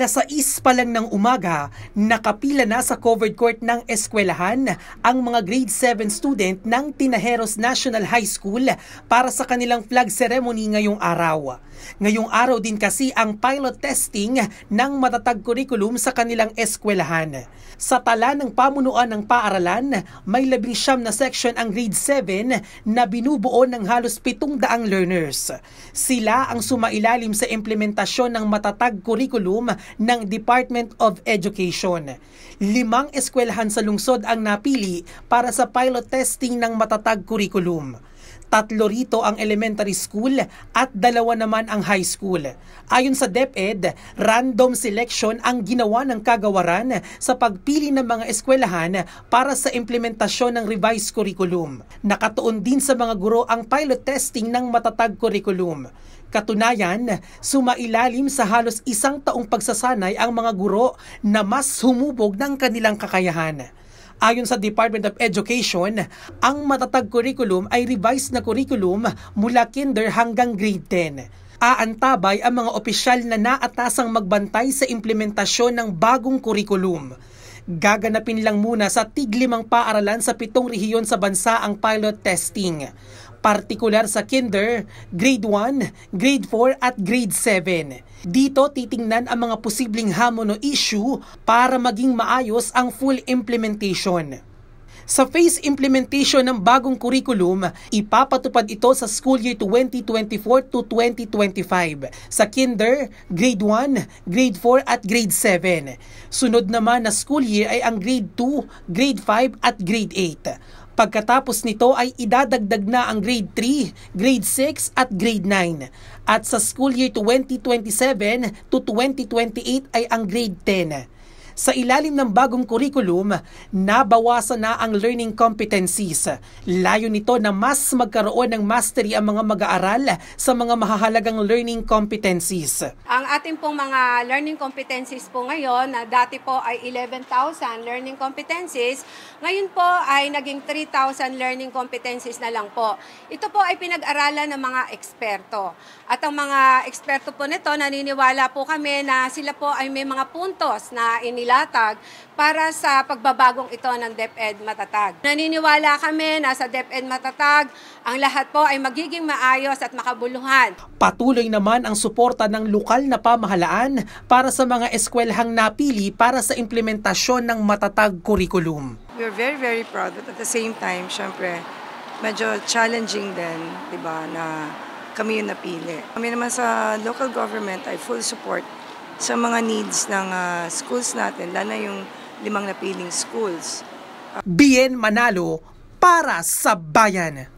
6:00 pa lang ng umaga, nakapila na sa covered court ng eskwelahan ang mga grade 7 student ng Tinajeros National High School para sa kanilang flag ceremony ngayong araw. Ngayong araw din kasi ang pilot testing ng matatag curriculum sa kanilang eskwelahan. Sa tala ng pamunuan ng paaralan, may 19 na section ang grade 7 na binubuo ng halos 700 learners. Sila ang sumailalim sa implementasyon ng matatag curriculum ng Department of Education. 5 eskwelahan sa lungsod ang napili para sa pilot testing ng matatag curriculum. 3 rito ang elementary school at 2 naman ang high school. Ayon sa DepEd, random selection ang ginawa ng kagawaran sa pagpili ng mga eskwelahan para sa implementasyon ng revised curriculum. Nakatuon din sa mga guro ang pilot testing ng matatag curriculum. Katunayan, sumailalim sa halos 1 taong pagsasanay ang mga guro na mas humubog ng kanilang kakayahan. Ayon sa Department of Education, ang matatag curriculum ay revised na curriculum mula kinder hanggang grade 10. Aantabay ang mga opisyal na naatasang magbantay sa implementasyon ng bagong curriculum. Gaganapin lang muna sa tig-5 paaralan sa 7 rehiyon sa bansa ang pilot testing. Partikular sa kinder, grade 1, grade 4 at grade 7. Dito titingnan ang mga posibleng hamon o issue para maging maayos ang full implementation. Sa phase implementation ng bagong curriculum, ipapatupad ito sa school year 2024 to 2025 sa kinder, grade 1, grade 4 at grade 7. Sunod naman na school year ay ang grade 2, grade 5 at grade 8. Pagkatapos nito ay idadagdag na ang grade 3, grade 6 at grade 9. At sa school year 2027 to 2028 ay ang grade 10. Sa ilalim ng bagong curriculum, nabawasan na ang learning competencies. Layo nito na mas magkaroon ng mastery ang mga mag-aaral sa mga mahahalagang learning competencies. Ang ating pong mga learning competencies po ngayon, na dati po ay 11,000 learning competencies, ngayon po ay naging 3,000 learning competencies na lang po. Ito po ay pinag-aralan ng mga eksperto. At ang mga eksperto po nito, naniniwala po kami na sila po ay may mga puntos na inilatag para sa pagbabagong ito ng DepEd Matatag. Naniniwala kami na sa DepEd Matatag, ang lahat po ay magiging maayos at makabuluhan. Patuloy naman ang suporta ng lokal na pamahalaan para sa mga eskwelahang napili para sa implementasyon ng matatag curriculum. We're very, very proud, but at the same time, syempre, medyo challenging din, di ba, na kami yung napili. Kami naman sa local government ay full support sa mga needs ng schools natin, lalo na yung 5 napiling schools. Bien Manalo para sa bayan.